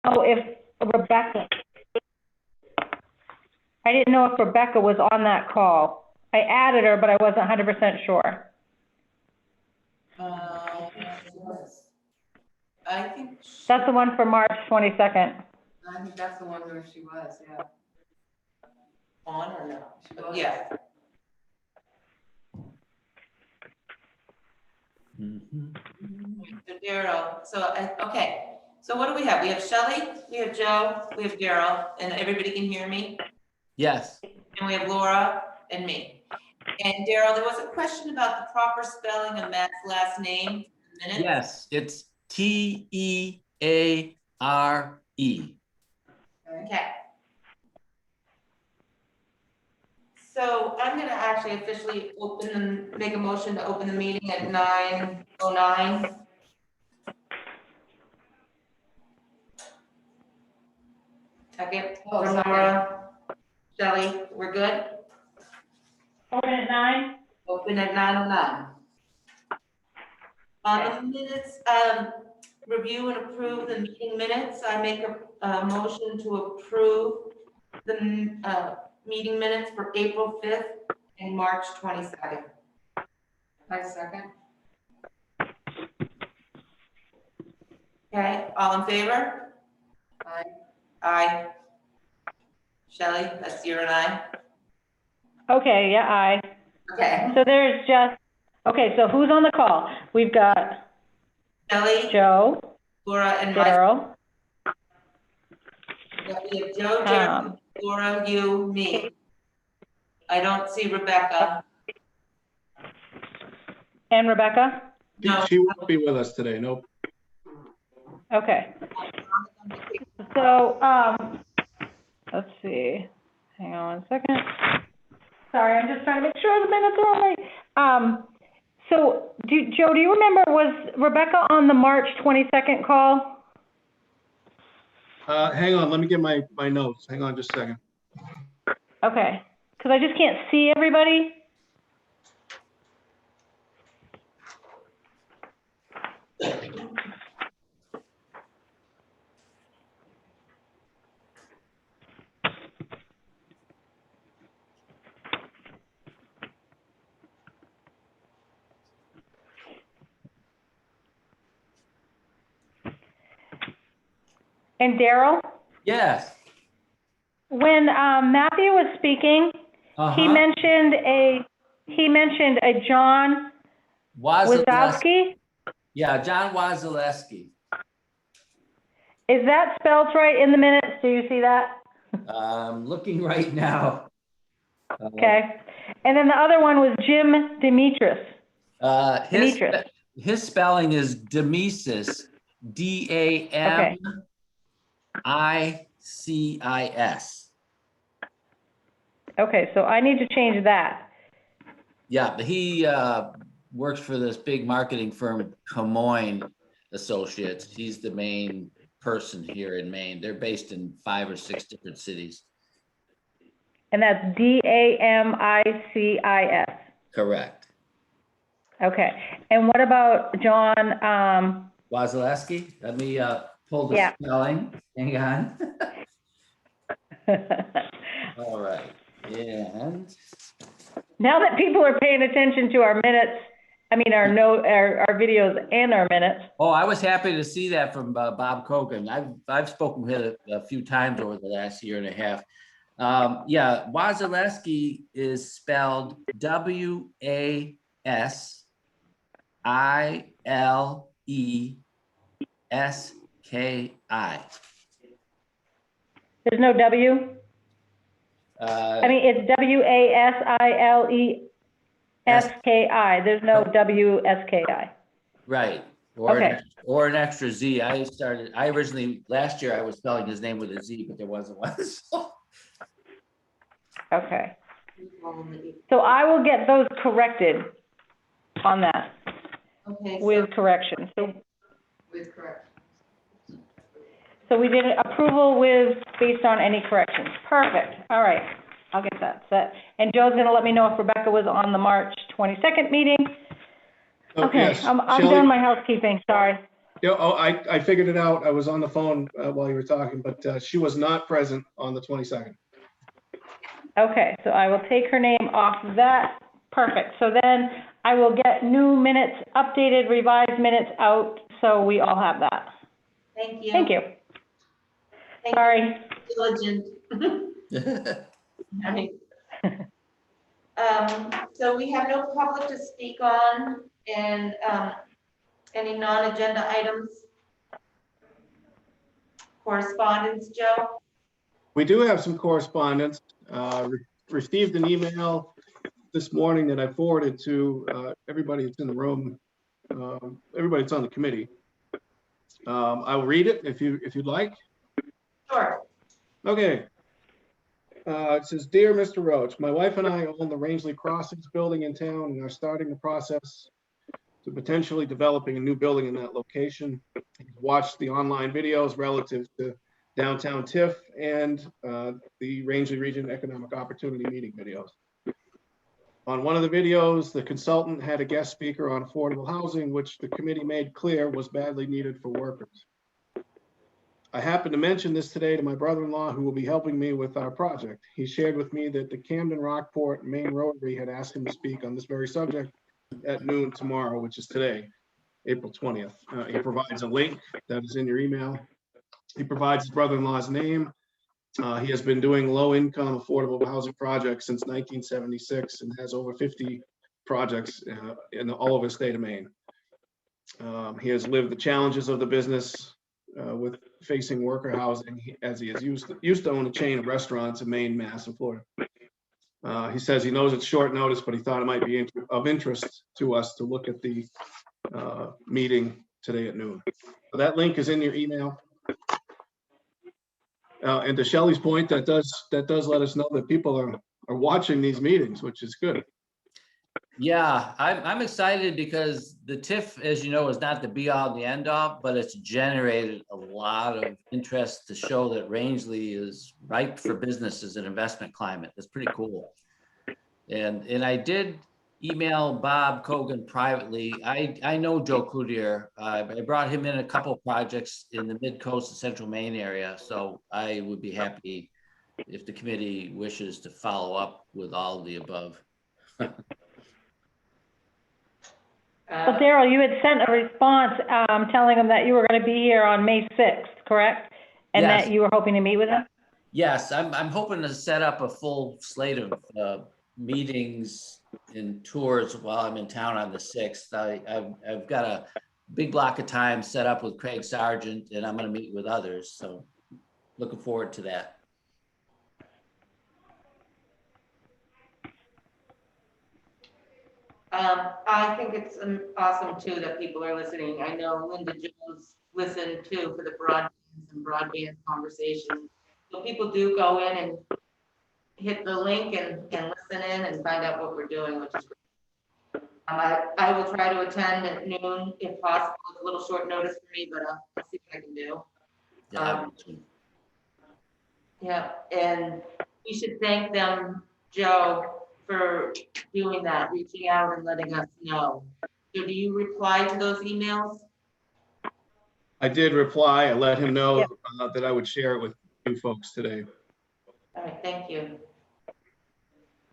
know if Rebecca, I didn't know if Rebecca was on that call. I added her, but I wasn't 100% sure. I think That's the one for March 22nd. I think that's the one where she was, yeah. on or no? She was. Yeah. So Daryl, okay, so what do we have? We have Shelley, we have Joe, we have Daryl, and everybody can hear me? Yes. And we have Laura and me. And Daryl, there was a question about the proper spelling of Matt's last name. Minutes. Yes, it's T-E-A-R-E. Okay. So I'm gonna actually officially make a motion to open the meeting at 9:09. Second, Oh, from second. Laura, Shelley, we're good? Open at 9? Open at 9:09. On the minutes, review and approve the meeting minutes. I make a motion to approve the meeting minutes for April 5th and March 22nd. I second. Okay, all in favor? Aye. Aye. Shelley, that's you and I. Okay, yeah, aye. Okay. So there's just, okay, so who's on the call? We've got Shelley, Joe, Laura, and myself. Daryl, We have Joe, Daryl, Laura, you, me. I don't see Rebecca. and Rebecca? No. She won't be with us today, nope. Okay. So, let's see. Hang on one second. Sorry, I'm just trying to make sure the minutes are all right. So, Joe, do you remember, was Rebecca on the March 22nd call? Hang on, let me get my notes. Hang on just a second. Okay, because I just can't see everybody. And Daryl, Yes. when Matthew was speaking, he mentioned a John Wazowski. Yeah, John Wazowski. Is that spelled right in the minutes? Do you see that? I'm looking right now. Okay. And then the other one was Jim Demetrius. His spelling is Demesis, D-A-M-I-C-I-S. Okay, so I need to change that. Yeah, but he works for this big marketing firm, Camoin Associates. He's the main person here in Maine. They're based in 5 or 6 different cities. And that's D-A-M-I-C-I-S. Correct. Okay. And what about John? Wazowski? Let me pull the spelling. Hang on. All right. And now that people are paying attention to our minutes, I mean, our videos and our minutes. oh, I was happy to see that from Bob Kogan. I've spoken with him a few times over the last year and a half. Yeah, Wazowski is spelled W-A-S-I-L-E-S-K-I. There's no W? I mean, it's W-A-S-I-L-E-S-K-I. There's no W-S-K-I. Right. Or an extra Z. I originally, last year I was spelling his name with a Z, but there wasn't one. So. Okay. So I will get those corrected on that. Okay. With corrections. With correct. So we did approval based on any corrections. Perfect. All right. I'll get that set. And Joe's gonna let me know if Rebecca was on the March 22nd meeting. Oh, Okay, yes. I'm Shelley? done my housekeeping, sorry. Yeah, oh, I figured it out. I was on the phone while you were talking, but she was not present on the 22nd. Okay, so I will take her name off of that. Perfect. So then I will get new minutes, updated, revised minutes out, so we all have that. Thank you. Thank you. Thank you. Sorry. Diligent. I mean, so we have no public to speak on, and any non-agenda items? Correspondence, Joe? We do have some correspondence. Received an email this morning that I forwarded to everybody that's in the room, everybody that's on the committee. I'll read it if you'd like. Sure. Okay. It says, "Dear Mr. Roach, my wife and I own the Rangeley Crossings building in town and are starting the process to potentially developing a new building in that location. Watched the online videos relative to downtown TIF and the Rangeley Region Economic Opportunity Meeting videos. On one of the videos, the consultant had a guest speaker on affordable housing, which the committee made clear was badly needed for workers. I happened to mention this today to my brother-in-law, who will be helping me with our project. He shared with me that the Camden Rockport Main Rotary had asked him to speak on this very subject at noon tomorrow, which is today, April 20th. He provides a link that is in your email. He provides his brother-in-law's name. He has been doing low-income affordable housing projects since 1976 and has over 50 projects in all over the state of Maine. He has lived the challenges of the business with facing worker housing, as he is used to own a chain of restaurants in Maine, Mass, and Florida. He says he knows it's short notice, but he thought it might be of interest to us to look at the meeting today at noon. So that link is in your email. And to Shelley's point, that does let us know that people are watching these meetings, which is good. Yeah, I'm excited because the TIF, as you know, is not the be all and the end all, but it's generated a lot of interest to show that Rangeley is ripe for business as an investment climate. That's pretty cool. And I did email Bob Cogan privately. I know Joe Cloutier. I brought him in a couple of projects in the mid-coast and central Maine area. So I would be happy if the committee wishes to follow up with all of the above. Well, Daryl, you had sent a response telling them that you were going to be here on May 6th, correct? And Yes. that you were hoping to meet with them? Yes, I'm hoping to set up a full slate of meetings and tours while I'm in town on the 6th. I've got a big block of time set up with Craig Sargent, and I'm going to meet with others. So looking forward to that. I think it's awesome too that people are listening. I know Linda Jones listened too for the broadband conversation. So people do go in and hit the link and listen in and find out what we're doing, which is great. I will try to attend at noon if possible. It's a little short notice for me, but I'll see what I can do. Yeah, Yeah, and we should thank them, Joe, for doing that, reaching out and letting us know. So do you reply to those emails? I did reply. I let him know that I would share it with you folks today. All right, thank you.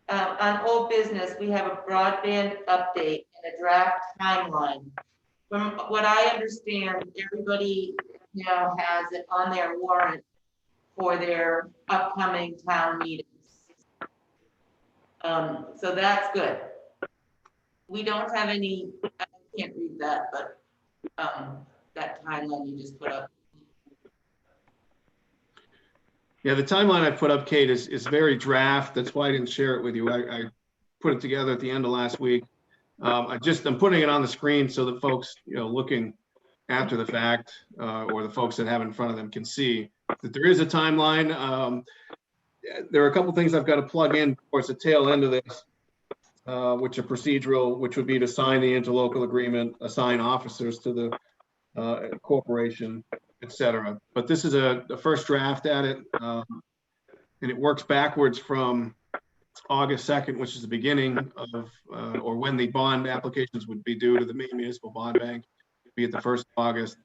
On old business, we have a broadband update and a draft timeline. From what I understand, everybody now has it on their warrant for their upcoming town meetings. So that's good. We don't have any, I can't read that, but that timeline you just put up. Yeah, the timeline I put up, Kate, is very draft. That's why I didn't share it with you. I put it together at the end of last week. I'm putting it on the screen so that folks, looking after the fact, or the folks that have it in front of them can see that there is a timeline. There are a couple things I've got to plug in towards the tail end of this, which are procedural, which would be to sign the interlocal agreement, assign officers to the corporation, etc. But this is a first draft at it, and it works backwards from August 2nd, which is the beginning of, or when the bond applications would be due to the Maine Municipal Bond Bank. be at the 1st of August.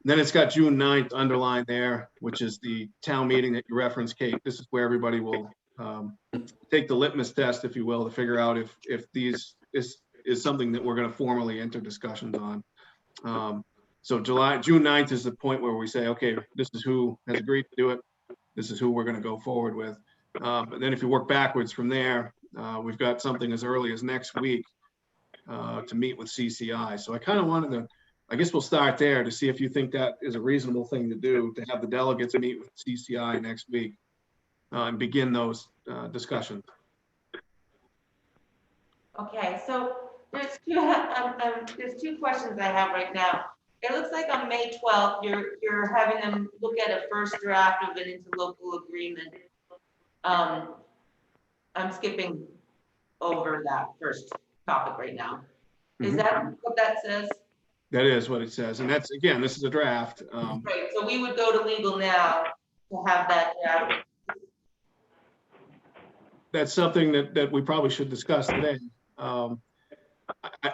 Then it's got June 9th underlined there, which is the town meeting that you referenced, Kate. This is where everybody will take the litmus test, if you will, to figure out if these is something that we're going to formally enter discussions on. So June 9th is the point where we say, okay, this is who has agreed to do it. This is who we're going to go forward with. But then if you work backwards from there, we've got something as early as next week to meet with CCI. So I kind of wanted to, I guess we'll start there to see if you think that is a reasonable thing to do, to have the delegates meet with CCI next week and begin those discussions. Okay, so there's two questions I have right now. It looks like on May 12th, you're having them look at a first draft of an interlocal agreement. I'm skipping over that first topic right now. Is that what that says? That is what it says. And that's, again, this is a draft. Right, so we would go to legal now to have that draft. That's something that we probably should discuss today.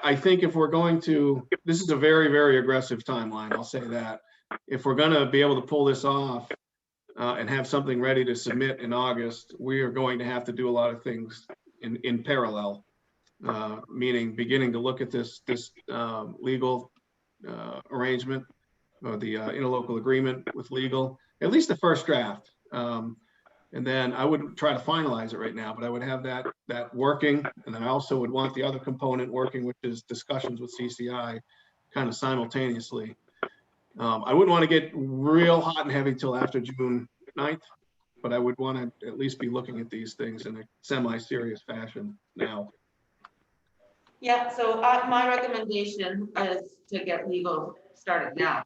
I think if we're going to, this is a very, very aggressive timeline, I'll say that. If we're gonna be able to pull this off and have something ready to submit in August, we are going to have to do a lot of things in parallel, meaning beginning to look at this legal arrangement or the interlocal agreement with legal, at least the first draft. And then I wouldn't try to finalize it right now, but I would have that working. And then I also would want the other component working, which is discussions with CCI kind of simultaneously. I wouldn't want to get real hot and heavy till after June 9th, but I would want to at least be looking at these things in a semi-serious fashion now. Yeah, so my recommendation is to get legal started now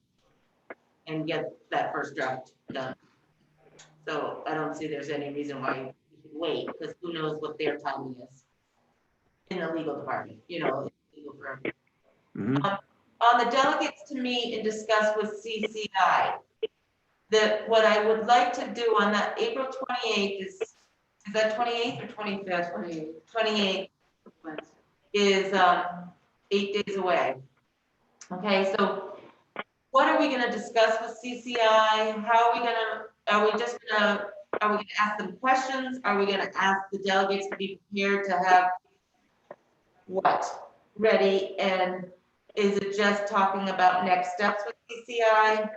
and get that first draft done. So I don't see there's any reason why we should wait, because who knows what their timing is in the legal department, you know, legal firm. On the delegates to meet and discuss with CCI, what I would like to do on that April 28th is that 28th or 25th? 28th is 8 days away. Okay, so what are we going to discuss with CCI? How are we going to? Are we going to ask them questions? Are we going to ask the delegates to be prepared to have what ready? And is it just talking about next steps with CCI?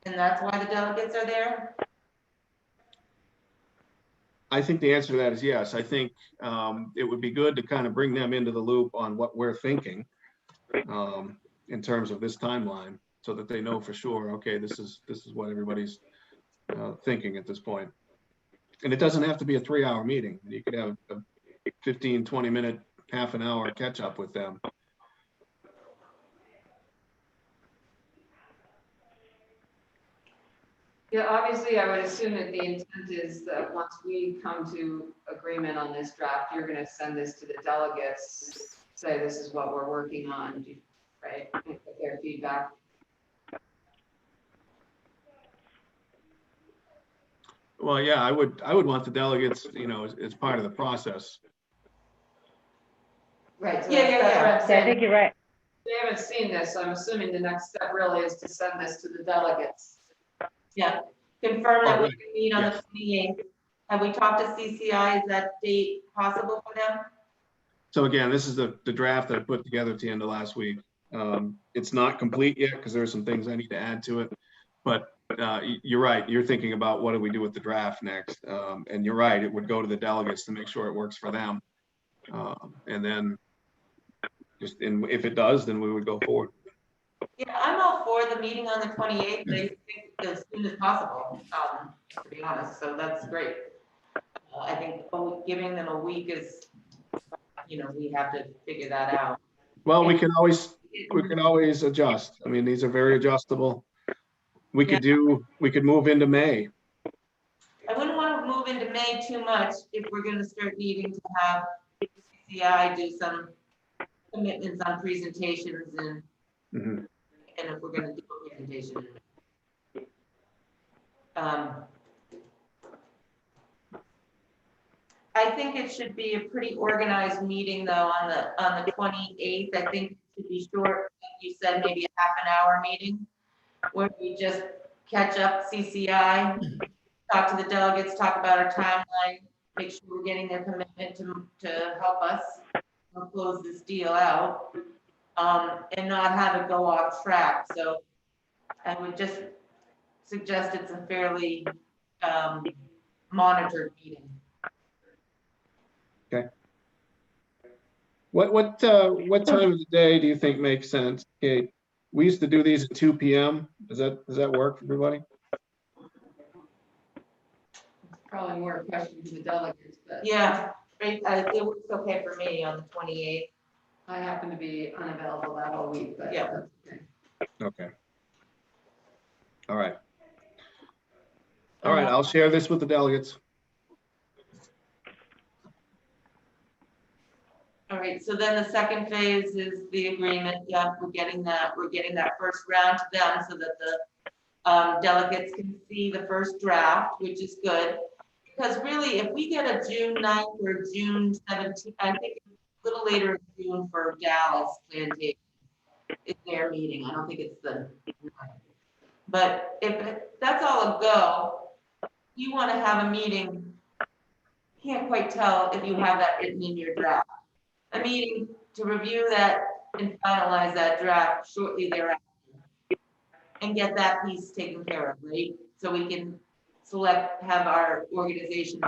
And that's why the delegates are there? I think the answer to that is yes. I think it would be good to kind of bring them into the loop on what we're thinking in terms of this timeline, so that they know for sure, okay, this is what everybody's thinking at this point. And it doesn't have to be a 3-hour meeting. You could have a 15, 20 minute, half an hour catch up with them. Yeah, obviously, I would assume that the intent is that once we come to agreement on this draft, you're going to send this to the delegates, say this is what we're working on, right? And get their feedback. Well, yeah, I would want the delegates, you know, as part of the process. Right. So Yeah. that's what I'm Yeah, I saying. think you're right. They haven't seen this, so I'm assuming the next step really is to send this to the delegates. Yeah, confirm that we Right. can meet on the 28th. Have we talked to CCI? Is that date possible for them? So again, this is the draft that I put together at the end of last week. It's not complete yet because there are some things I need to add to it. But you're right. You're thinking about what do we do with the draft next? And you're right. It would go to the delegates to make sure it works for them. And then if it does, then we would go forward. Yeah, I'm all for the meeting on the 28th. I think as soon as possible, to be honest. So that's great. I think giving them a week is, you know, we have to figure that out. Well, we can always adjust. I mean, these are very adjustable. We could move into May. I wouldn't want to move into May too much if we're going to start needing to have CCI do some commitments on presentations and and if we're going to do a presentation. I think it should be a pretty organized meeting though on the 28th. I think it should be short, you said, maybe a half an hour meeting where we just catch up CCI, talk to the delegates, talk about our timeline, make sure we're getting their commitment to help us close this deal out, and not have it go off track. So I would just suggest it's a fairly monitored meeting. What time of the day do you think makes sense, Kate? We used to do these at 2 p.m. Does that work for everybody? Probably more a question to the delegates, but Yeah, it works okay for me on the 28th. I happen to be unavailable that whole week, but Yeah. that's okay. Okay. All right. All right, I'll share this with the delegates. All right, so then the second phase is the agreement. Yeah, we're getting that first round to them so that the delegates can see the first draft, which is good. Because really, if we get a June 9th or June 17th, I think a little later in June for Dallas Plantation, it's their meeting. I don't think it's the 9th. But if that's all a go, you want to have a meeting, can't quite tell if you have that written in your draft. A meeting to review that and finalize that draft shortly thereafter and get that piece taken care of, right? So we can have our organization.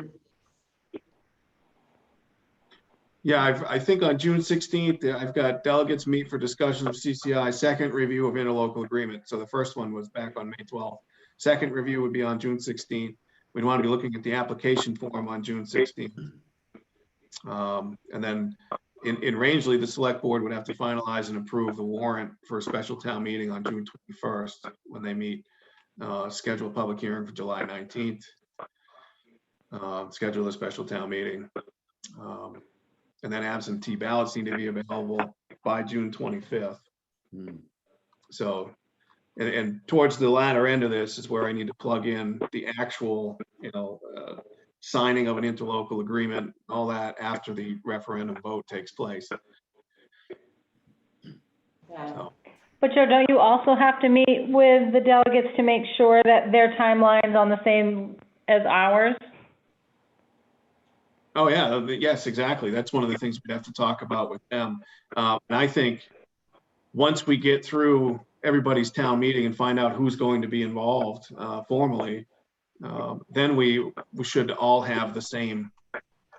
Yeah, I think on June 16th, I've got delegates meet for discussion of CCI, second review of interlocal agreement. So the first one was back on May 12th. Second review would be on June 16th. We'd want to be looking at the application form on June 16th. And then in Rangeley, the select board would have to finalize and approve the warrant for a special town meeting on June 21st when they meet. Schedule a public hearing for July 19th. Schedule a special town meeting. And then absentee ballots need to be available by June 25th. So, and towards the latter end of this is where I need to plug in the actual, signing of an interlocal agreement, all that after the referendum vote takes place. Yeah. So, But Joe, don't you also have to meet with the delegates to make sure that their timeline's on the same as ours? oh yeah, yes, exactly. That's one of the things we'd have to talk about with them. And I think once we get through everybody's town meeting and find out who's going to be involved formally, then we should all have the same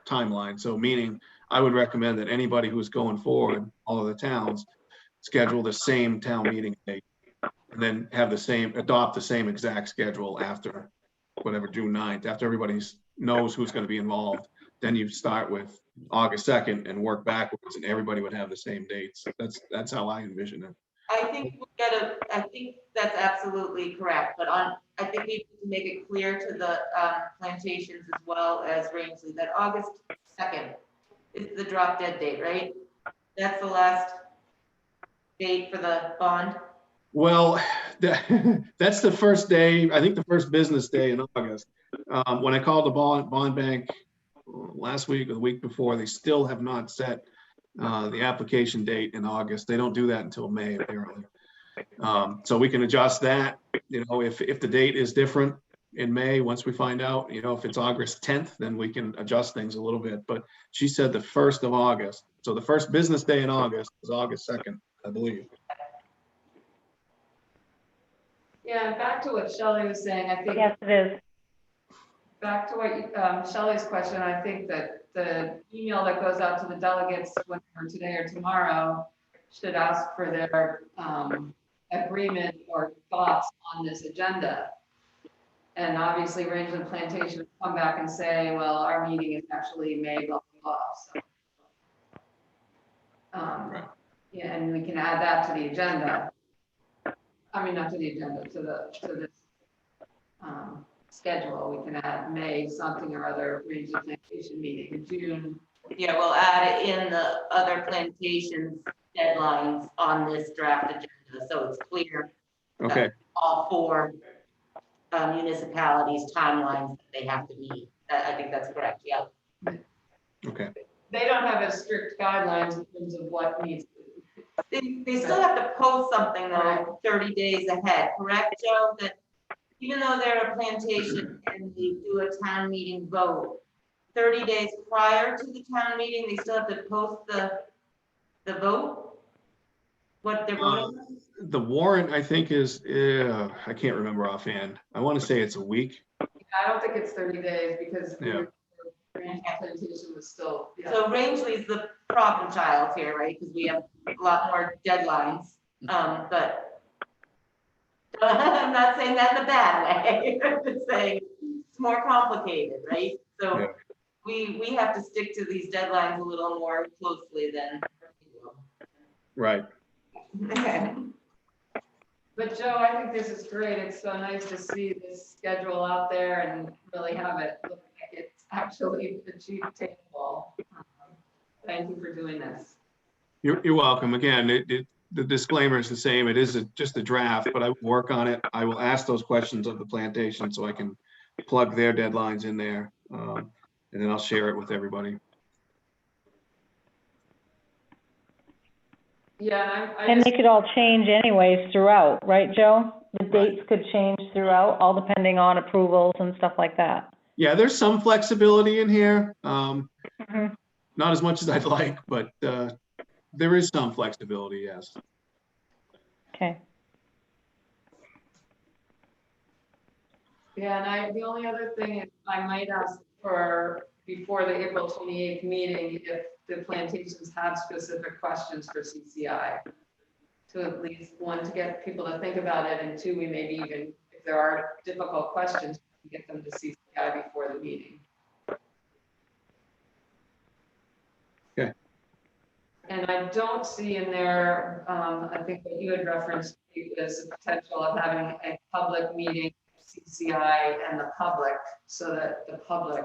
timeline. So meaning I would recommend that anybody who's going forward, all of the towns, schedule the same town meeting date and then have adopt the same exact schedule after whatever, June 9th, after everybody knows who's going to be involved. Then you start with August 2nd and work backwards and everybody would have the same dates. That's how I envision it. I think that's absolutely correct, but I think we need to make it clear to the plantations as well as Rangeley that August 2nd is the drop dead date, right? That's the last date for the bond. Well, that's the first day, I think the first business day in August. When I called the bond bank last week or the week before, they still have not set the application date in August. They don't do that until May, apparently. So we can adjust that, if the date is different in May, once we find out, if it's August 10th, then we can adjust things a little bit. But she said the 1st of August. So the first business day in August is August 2nd, I believe. Yeah, back to what Shelley was saying, I think. Yes, it is. Back to what Shelley's question, I think that the email that goes out to the delegates, whenever today or tomorrow, should ask for their agreement or thoughts on this agenda. And obviously, Rangeley Plantation would come back and say, well, our meeting is actually May, blah, blah, blah. So, yeah, and we can add that to the agenda. I mean, not to the agenda, to this schedule. We can add May something or other Rangeley Plantation meeting in June. Yeah, we'll add it in the other plantations deadlines on this draft agenda, so it's clear. Okay. All four municipalities' timelines that they have to meet. I think that's correct, yeah. Okay. They don't have as strict guidelines in terms of what needs They still have to post something though, 30 days ahead, correct, Joe? That even though they're a plantation and they do a town meeting vote, 30 days prior to the town meeting, they still have to post the vote? What they're voting on? The warrant, I think, is, I can't remember offhand. I want to say it's a week. I don't think it's 30 days because Yeah. the plantation was still, yeah. So Rangeley's the problem child here, right? Because we have a lot more deadlines, but I'm not saying that in a bad way. I'm just saying it's more complicated, right? So Yeah. we have to stick to these deadlines a little more closely than. Right. But Joe, I think this is great. It's so nice to see this schedule out there and really have it look like it's actually achievable. Thank you for doing this. You're welcome. Again, the disclaimer is the same. It is just a draft, but I will work on it. I will ask those questions of the plantation so I can plug their deadlines in there. And then I'll share it with everybody. Yeah, And they could all change anyways throughout, right, Joe? The Right. dates could change throughout, all depending on approvals and stuff like that. Yeah, there's some flexibility in here. Mhm. Not as much as I'd like, but there is some flexibility, yes. Okay. Yeah, and the only other thing is I might ask for, before the April 28th meeting, if the plantations have specific questions for CCI. To at least, one, to get people to think about it, and two, we maybe even, if there are difficult questions, we can get them to CCI before the meeting. Okay. And I don't see in there, I think what you had referenced is the potential of having a public meeting, CCI and the public, so that the public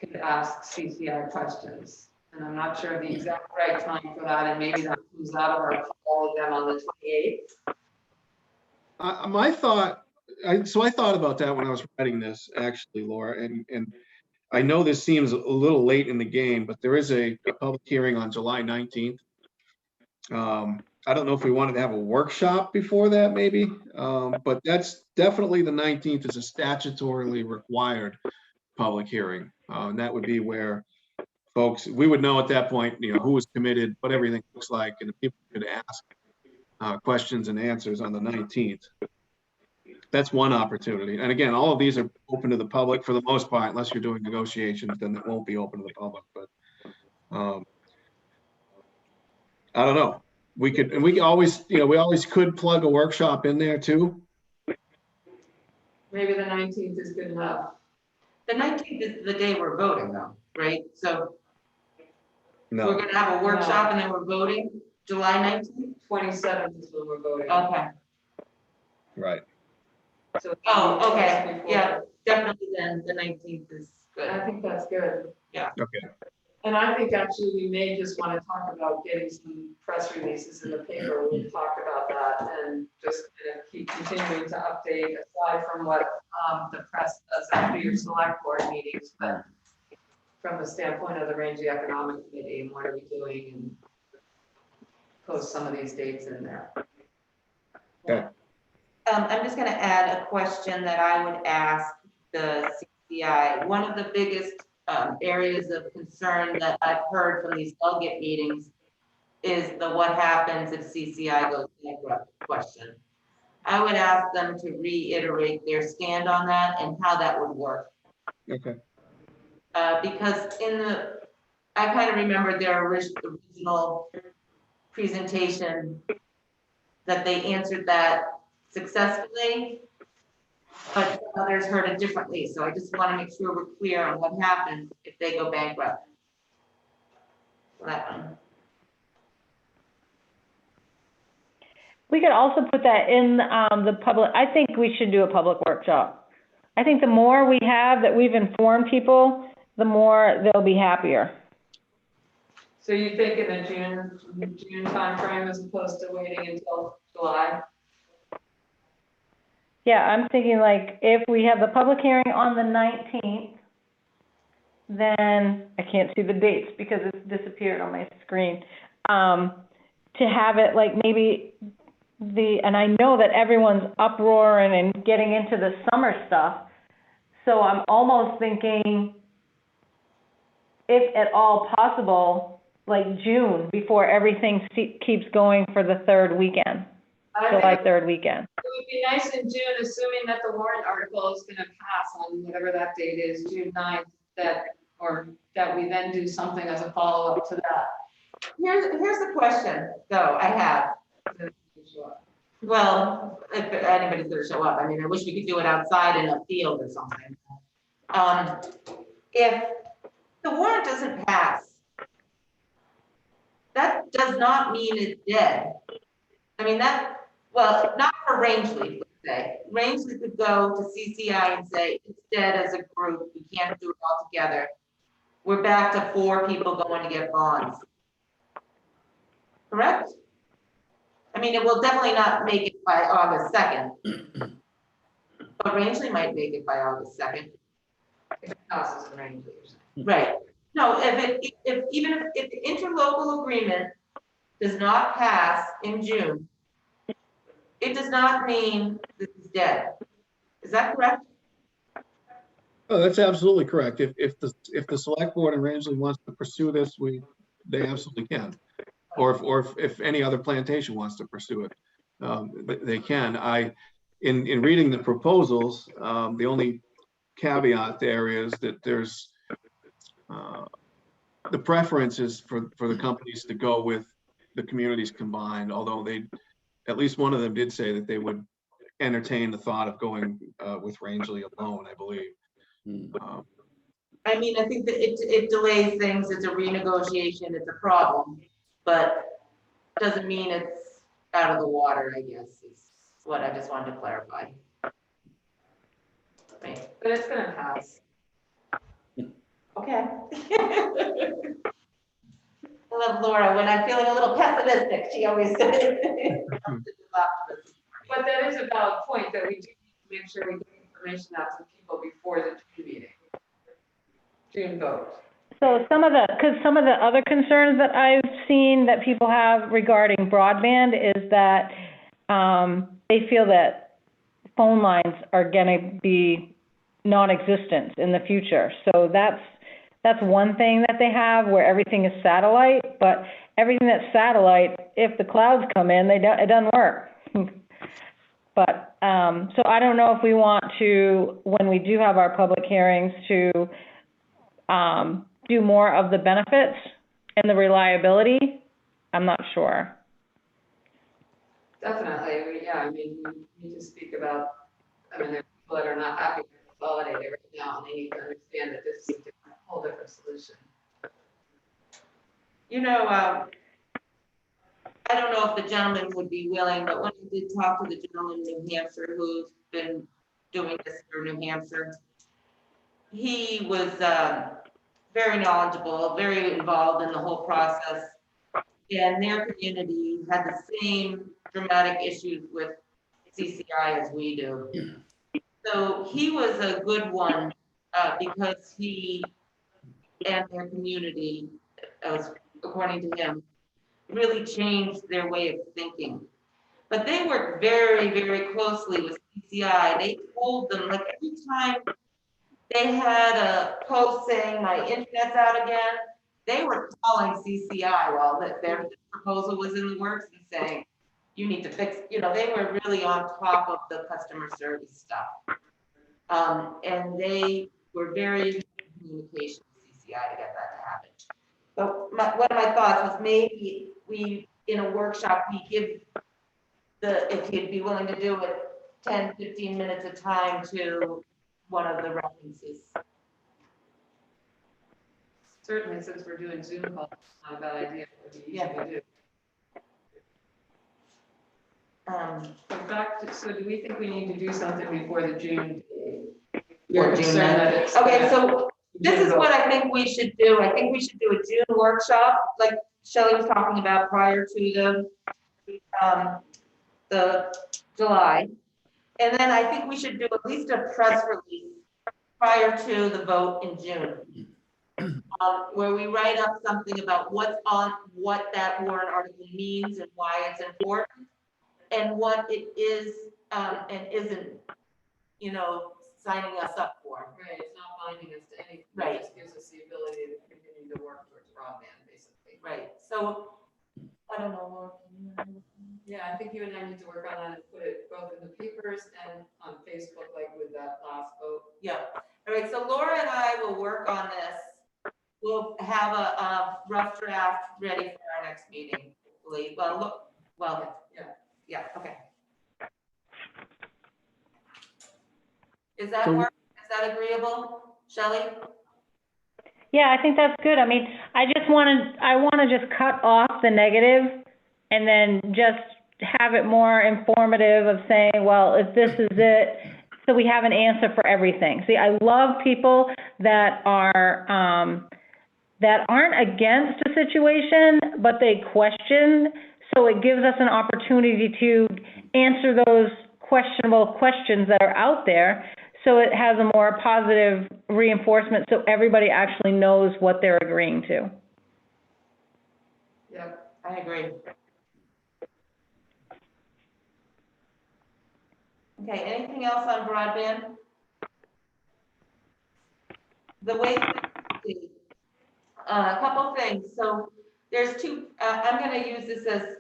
could ask CCI questions. And I'm not sure the exact right time for that, and maybe that comes out of our call with them on the 28th. My thought, so I thought about that when I was writing this, actually, Laura, and I know this seems a little late in the game, but there is a public hearing on July 19th. I don't know if we wanted to have a workshop before that, maybe, but that's definitely the 19th is a statutorily required public hearing. And that would be where folks, we would know at that point, who was committed, what everything looks like, and people could ask questions and answers on the 19th. That's one opportunity. And again, all of these are open to the public for the most part, unless you're doing negotiations, then it won't be open to the public. But I don't know. We could, and we always, we always could plug a workshop in there too. Maybe the 19th is good enough. The 19th is the day we're voting though, right? So No. we're gonna have a workshop and then we're voting July 19th? 27th is when we're voting. Okay. Right. So Oh, okay. before- Yeah, definitely then the 19th is I good. think that's good. Okay. And I think actually we may just want to talk about getting some press releases in the paper. We'll talk about that and just kind of keep continuing to update aside from what the press does after your select board meetings, but from the standpoint of the Rangeley Economic Committee and what are we doing, and post some of these dates in there. Okay. I'm just gonna add a question that I would ask the CCI. One of the biggest areas of concern that I've heard from these delegate meetings is the what happens if CCI goes bankrupt question. I would ask them to reiterate their stand on that and how that would work. Okay. Because I kind of remember their original presentation that they answered that successfully, but others heard it differently. So I just want to make sure we're clear on what happens if they go bankrupt. That one. We could also put that in the public, I think we should do a public workshop. I think the more we have that we've informed people, the more they'll be happier. So you think in the June timeframe as opposed to waiting until July? Yeah, I'm thinking like if we have the public hearing on the 19th, then I can't see the dates because it's disappeared on my screen. to have it like maybe and I know that everyone's uproaring and getting into the summer stuff. So I'm almost thinking, if at all possible, like June, before everything keeps going for the third weekend, I July think 3rd weekend. it would be nice in June, assuming that the warrant article is gonna pass on whatever that date is, June 9th, that we then do something as a follow-up to that. Here's the question, though, I have. Well, if anybody's gonna show up, I mean, I wish we could do it outside in a field or something. If the warrant doesn't pass, that does not mean it's dead. I mean, well, not for Rangeley, let's say. Rangeley could go to CCI and say, it's dead as a group, we can't do it all together. We're back to 4 people going to get bonds. Correct? I mean, it will definitely not make it by August 2nd. But Rangeley might make it by August 2nd. If it passes in Rangeley. Right. No, even if the interlocal agreement does not pass in June, it does not mean this is dead. Is that correct? Oh, that's absolutely correct. If the select board in Rangeley wants to pursue this, they absolutely can. Or if any other plantation wants to pursue it, they can. In reading the proposals, the only caveat there is that there's the preference is for the companies to go with the communities combined, although at least one of them did say that they would entertain the thought of going with Rangeley alone, I believe. I mean, I think that it delays things. It's a renegotiation. It's a problem, but doesn't mean it's out of the water, I guess, is what I just wanted to clarify. Right. But it's gonna pass. Okay. I love Laura. When I'm feeling a little pessimistic, she always says. But that is a valid point, that we do need to make sure we get information out to people before the June meeting. June vote. So some of the other concerns that I've seen that people have regarding broadband is that they feel that phone lines are gonna be non-existent in the future. So that's one thing that they have, where everything is satellite, but everything that's satellite, if the clouds come in, it doesn't work. But, so I don't know if we want to, when we do have our public hearings, to do more of the benefits and the reliability. I'm not sure. Definitely, yeah, I mean, we need to speak about, I mean, there are people that are not happy with consolidated right now, and they need to understand that this is a whole different solution. You know, I don't know if the gentleman would be willing, but when I did talk to the gentleman in New Hampshire who's been doing this for New Hampshire, he was very knowledgeable, very involved in the whole process. And their community had the same dramatic issues with CCI as we do. So he was a good one because he and their community, according to him, really changed their way of thinking. But they worked very, very closely with CCI. They told them, like, every time they had a post saying my internet's out again, they were calling CCI while their proposal was in the works and saying, you need to fix, they were really on top of the customer service stuff. And they were very in communication with CCI to get that to happen. But one of my thoughts was maybe we, in a workshop, we give if he'd be willing to do it, 10, 15 minutes of time to one of the references. Certainly, since we're doing Zoom calls, it's not a bad idea. It would be easy to do. In fact, so do we think we need to do something before the June? Or June 9th. Okay, so this is what I think we should do. I think we should do a June workshop, like Shelley was talking about prior to the July. And then I think we should do at least a press release prior to the vote in June. where we write up something about what that warrant article means and why it's important, and what it is, and isn't, signing us up for. Right, it's not binding us to anything. Right. It just gives us the ability to continue to work towards broadband, basically. Right, so, I don't know, Laura, can you? Yeah, I think you and I need to work on that and put it both in the papers and on Facebook, like with that last vote. Yeah, all right, so Laura and I will work on this. We'll have a rough draft ready for our next meeting, hopefully. Yeah, okay. Is that So- work? Is that agreeable, Shelley? Yeah, I think that's good. I mean, I want to just cut off the negative and then just have it more informative of saying, well, if this is it, so we have an answer for everything. See, I love people that aren't against a situation, but they question. So it gives us an opportunity to answer those questionable questions that are out there. So it has a more positive reinforcement, so everybody actually knows what they're agreeing to. Yep. I agree. Okay, anything else on broadband? The way, a couple things. So there's two, I'm gonna use this as,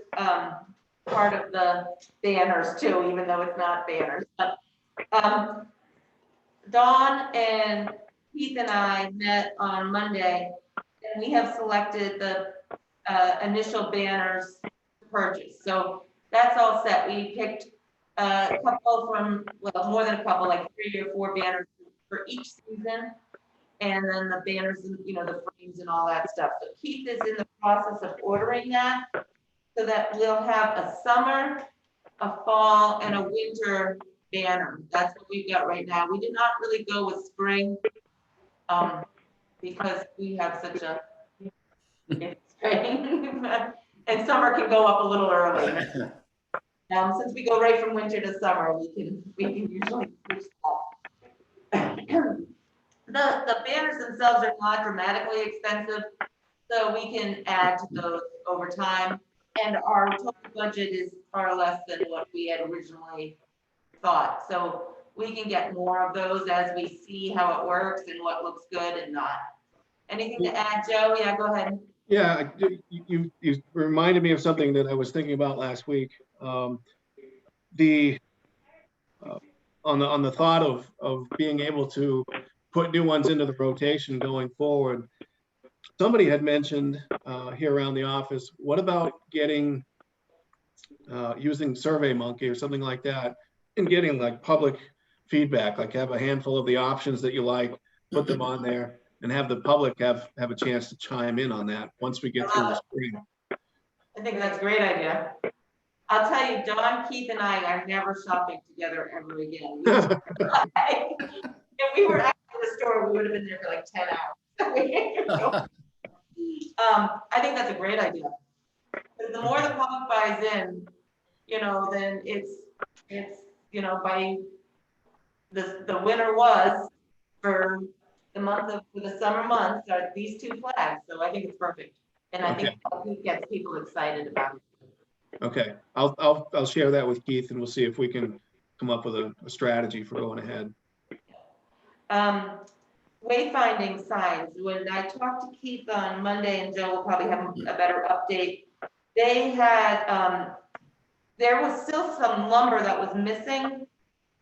part of the banners too, even though it's not banners, but, Dawn and Keith and I met on Monday, and we have selected the, initial banners to purchase. So that's all set. We picked a couple from, well, more than a couple, like 3 or 4 banners for each season. And then the banners, and the frames and all that stuff. So Keith is in the process of ordering that, so that we'll have a summer, a fall, and a winter banner. That's what we've got right now. We did not really go with spring, because we have such a spring, and summer can go up a little early. Since we go right from winter to summer, we can usually switch that. The banners themselves are not dramatically expensive, so we can add to those over time. And our total budget is far less than what we had originally thought. So we can get more of those as we see how it works and what looks good and not. Anything to add, Joe? Yeah, go ahead. Yeah, you reminded me of something that I was thinking about last week. On the thought of being able to put new ones into the rotation going forward. Somebody had mentioned here around the office, what about getting using SurveyMonkey or something like that, and getting like public feedback, like have a handful of the options that you like, put them on there, and have the public have a chance to chime in on that once we get through the spring. I think that's a great idea. I'll tell you, Dawn, Keith, and I are never shopping together ever again. If we were at the store, we would have been there for like 10 hours. I think that's a great idea. But the more the public buys in, then it's by the winner was for the summer months are these 2 flags. So I think it's perfect. And I think it gets people excited about it. Okay, I'll share that with Keith, and we'll see if we can come up with a strategy for going ahead. Wayfinding signs. When I talked to Keith on Monday, and Joe will probably have a better update, they had, there was still some lumber that was missing,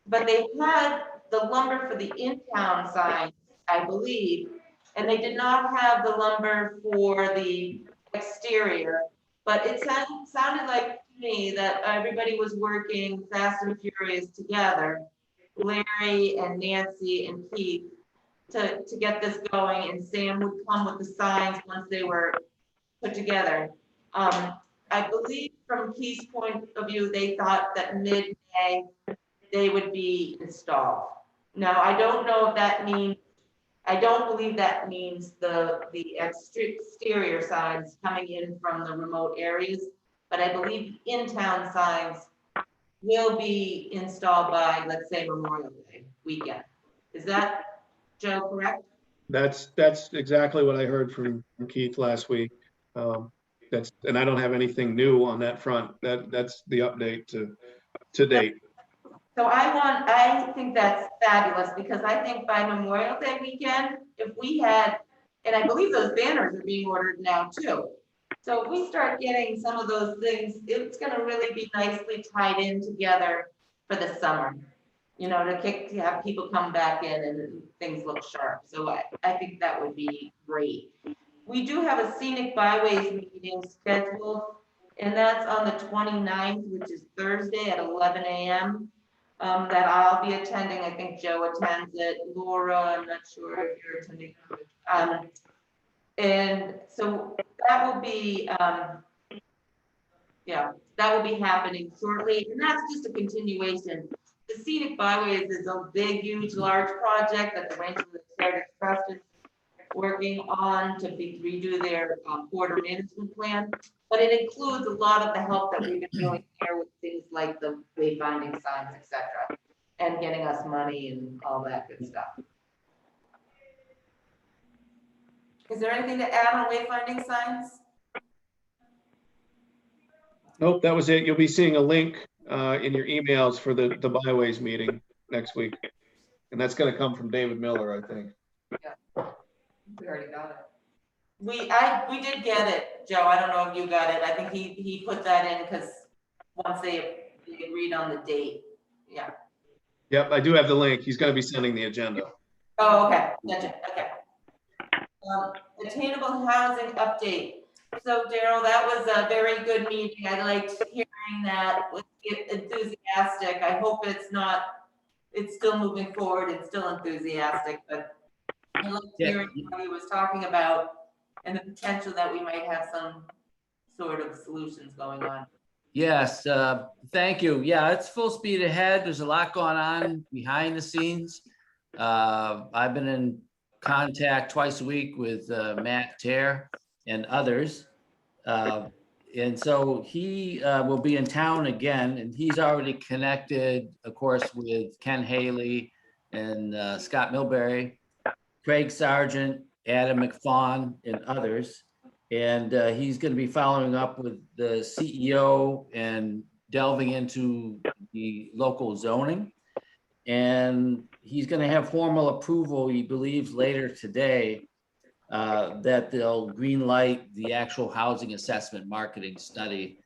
but they had the lumber for the in-town signs, I believe, and they did not have the lumber for the exterior. But it sounded like to me that everybody was working fast and furious together, Larry and Nancy and Keith, to get this going, and Sam would come with the signs once they were put together. I believe from Keith's point of view, they thought that mid-May they would be installed. Now, I don't know if that means, I don't believe that means the exterior signs coming in from the remote areas, but I believe in-town signs will be installed by, let's say, Memorial Day weekend. Is that, Joe, correct? That's exactly what I heard from Keith last week. And I don't have anything new on that front. That's the update to date. So I think that's fabulous, because I think by Memorial Day weekend, if we had, and I believe those banners are being ordered now too. So if we start getting some of those things, it's gonna really be nicely tied in together for the summer. You know, to have people come back in and things look sharp. So I think that would be great. We do have a scenic byways meeting scheduled, and that's on the 29th, which is Thursday at 11 a.m. That I'll be attending. I think Joe attends it. Laura, I'm not sure if you're attending. And so that will be, yeah, that will be happening shortly. And that's just a continuation. The scenic byways is a big, huge, large project that the Rangeley Heritage Trust is working on to redo their border management plan. But it includes a lot of the help that we've been doing here with things like the wayfinding signs, et cetera, and getting us money and all that good stuff. Is there anything to add on wayfinding signs? Nope, that was it. You'll be seeing a link in your emails for the byways meeting next week. And that's gonna come from David Miller, I think. We already got it. We did get it, Joe. I don't know if you got it. I think he put that in because once they agreed on the date. Yeah. Yep, I do have the link. He's gonna be sending the agenda. Oh, okay. Gotcha. Okay. Attainable housing update. So Daryl, that was a very good meeting. I liked hearing that. Let's get enthusiastic. I hope it's still moving forward. It's still enthusiastic, but I liked hearing what he was talking about and the potential that we might have some sort of solutions going on. Yes, thank you. Yeah, it's full speed ahead. There's a lot going on behind the scenes. I've been in contact twice a week with Matt Terr and others. And so he will be in town again, and he's already connected, of course, with Ken Haley and Scott Milbury, Craig Sargent, Adam McFawn, and others. And he's going to be following up with the CEO and delving into the local zoning. And he's going to have formal approval, he believes, later today that they'll green light the actual housing assessment marketing study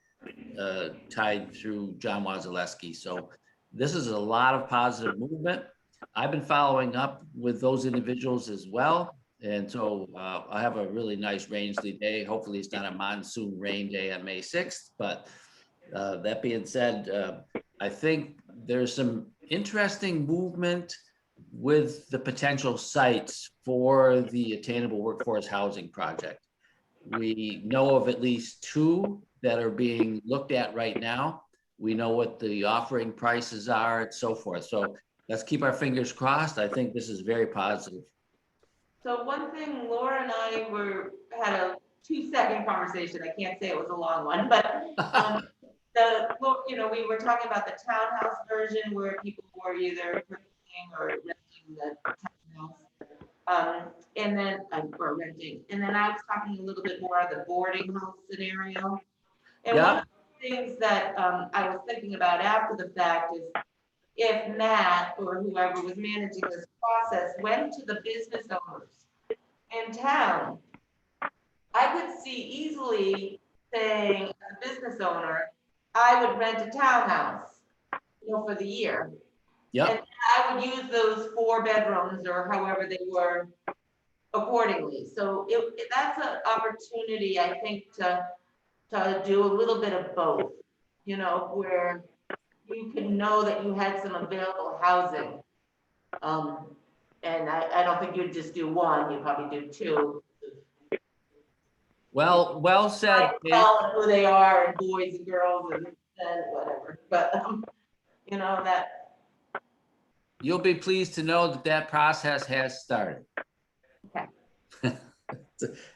tied through John Wazaleski. So this is a lot of positive movement. I've been following up with those individuals as well. And so I have a really nice Rangeley day. Hopefully it's not a monsoon rain day on May 6th. But that being said, I think there's some interesting movement with the potential sites for the attainable workforce housing project. We know of at least 2 that are being looked at right now. We know what the offering prices are and so forth. So let's keep our fingers crossed. I think this is very positive. So one thing, Laura and I had a 2-second conversation. I can't say it was a long one, but we were talking about the townhouse version where people were either purchasing or renting the townhouse, and then or renting. And then I was talking a little bit more of the boarding house scenario. And one of the things that I was thinking about after the fact is if Matt or whoever was managing this process went to the business owners in town, I could see easily saying, as a business owner, I would rent a townhouse, for the year. Yep. And I would use those 4 bedrooms or however they were accordingly. So that's an opportunity, I think, to do a little bit of both, where you can know that you had some available housing. And I don't think you'd just do 1, you'd probably do 2. Well said. Tell who they are and boys and girls and whatever, but that. You'll be pleased to know that process has started. Okay.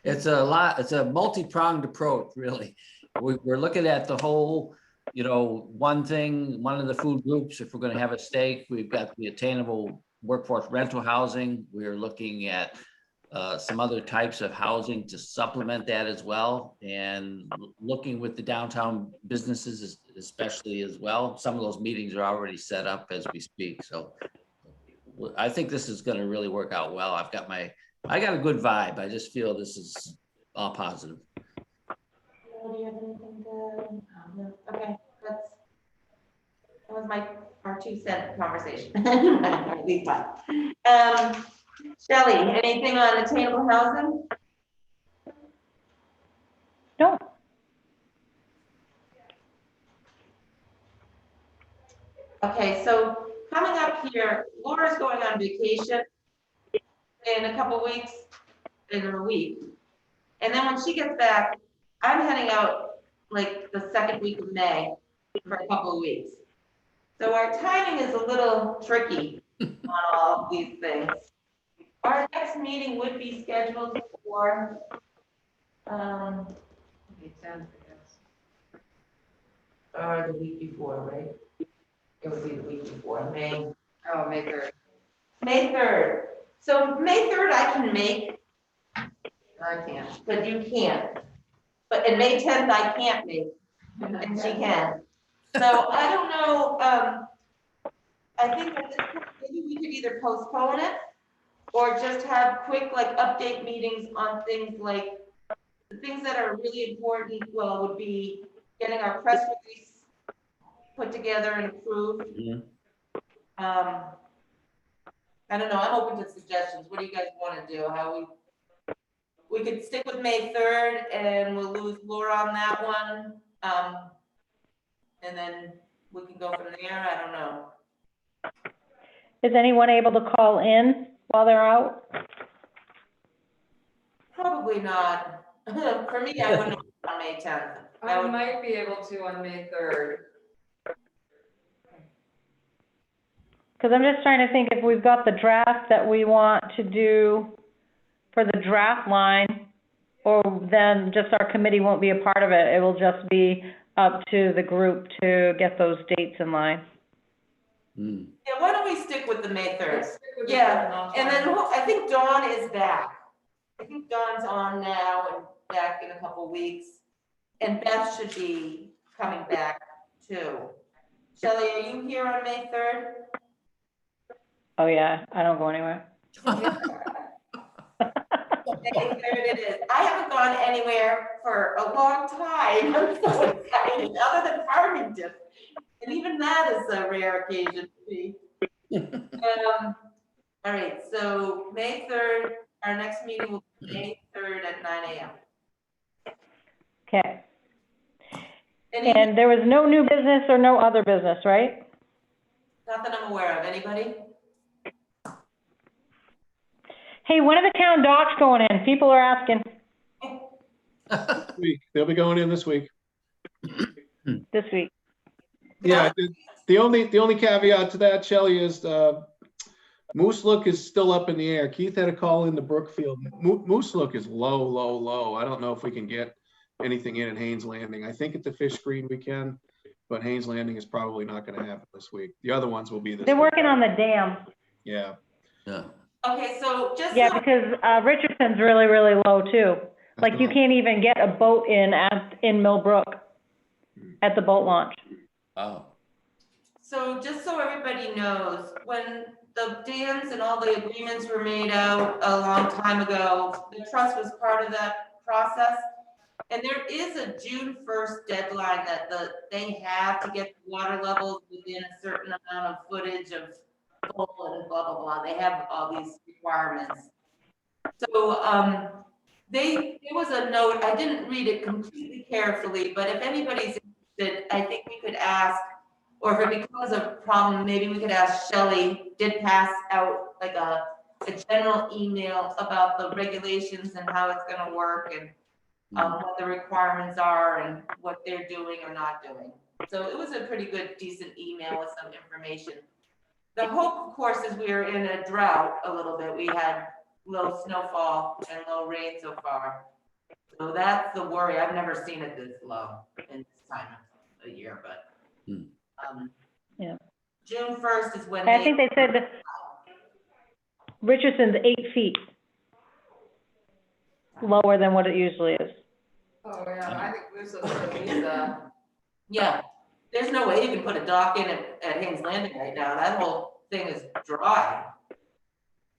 It's a multi-pronged approach, really. We're looking at the whole, one of the food groups, if we're going to have a stake, we've got the attainable workforce rental housing. We're looking at some other types of housing to supplement that as well, and looking with the downtown businesses especially as well. Some of those meetings are already set up as we speak, so I think this is gonna really work out well. I got a good vibe. I just feel this is all positive. Do you have anything to? No. Okay, that was our 2 cent conversation. At least one. Shelley, anything on attainable housing? No, Okay, so coming up here, Laura's going on vacation in a couple weeks, in a week. And then when she gets back, I'm heading out like the second week of May for a couple of weeks. So our timing is a little tricky on all of these things. Our next meeting would be scheduled for, May 10th, I guess. or the week before, right? It would be the week before, May. Oh, May 3rd. May 3rd. So May 3rd I can make, I can't. but you can't. But in May 10th I can't make, and she can. So I don't know, I think at this point, maybe we could either postpone it or just have quick like update meetings on things like, the things that are really important, well, would be getting our press release put together and approved. Mhm. I don't know, I'm open to suggestions. What do you guys want to do? How we could stick with May 3rd and we'll lose Laura on that one. And then we can go from there. I don't know. is anyone able to call in while they're out? Probably not. For me, I wouldn't on May 10th. I might be able to on May 3rd. Because I'm just trying to think if we've got the draft that we want to do for the draft line, or then just our committee won't be a part of it. It will just be up to the group to get those dates in line. Mm. Yeah, why don't we stick with the May 3rd? Let's stick with the Yeah, 3rd, I'll and try. then I think Dawn is back. I think Dawn's on now and back in a couple weeks. And Beth should be coming back too. Shelley, are you here on May 3rd? Oh, yeah, I don't go anywhere. May 3rd it is. I haven't gone anywhere for a long time. I'm so excited, other than Farmington. And even that is a rare occasion to be. All right, so May 3rd, our next meeting will be May 3rd at 9 a.m. Okay, Any, and there was no new business or no other business, right? not that I'm aware of, anybody? Hey, when are the town docks going in? People are asking They'll be going in this week. this week. Yeah, the only caveat to that, Shelley, is Moose Look is still up in the air. Keith had a call into Brookfield. Moose Look is low, low, low. I don't know if we can get anything in Haynes Landing. I think at the Fish Screen we can, but Haynes Landing is probably not going to happen this week. The other ones will be this They're week. working on the dam. Yeah. Yeah. Okay, so just Yeah, so, because Richardson's really, really low too. Like you can't even get a boat in Millbrook at the boat launch. Oh. so just so everybody knows, when the dams and all the agreements were made out a long time ago, the trust was part of that process. And there is a June 1st deadline that they have to get the water levels within a certain amount of footage of full and blah, blah, blah. They have all these requirements. So, there was a note, I didn't read it completely carefully, but if anybody's interested, I think we could ask, or if it becomes a problem, maybe we could ask Shelley, did pass out like a general email about the regulations and how it's gonna work and what the requirements are and what they're doing or not doing. So it was a pretty good, decent email with some information. The hope, of course, is we are in a drought a little bit. We had low snowfall and low rain so far. So that's the worry. I've never seen it this low in this time of the year, but Yeah. June 1st is when I think they said that Richardson's 8 feet. lower than what it usually is. Oh, yeah, I think we're supposed to leave the, Yeah, there's no way you can put a dock in at Haynes Landing right now. That whole thing is dry.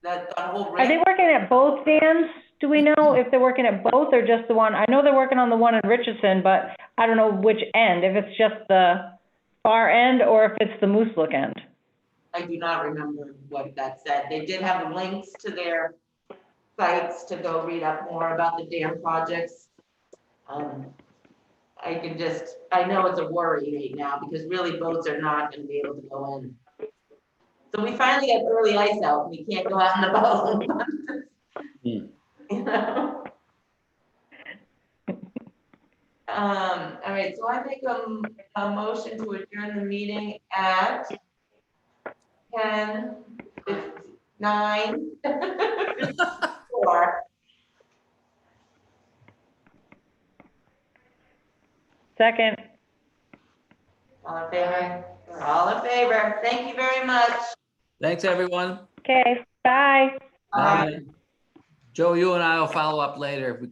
That whole Are they ramp, working at both dams? Do we know if they're working at both or just the one? I know they're working on the one in Richardson, but I don't know which end, if it's just the far end or if it's the Moose Look end. I do not remember what that said. They did have links to their sites to go read up more about the dam projects. I know it's a worry right now because really boats are not gonna be able to go in. So we finally got early ice out and we can't go out in the boat. Hmm. You know? All right, so I make a motion to adjourn the meeting at 10:09. 4. Second, All in favor? All in favor. Thank you very much. Thanks, everyone. okay, bye. Bye. Joe, you and I will follow up later if we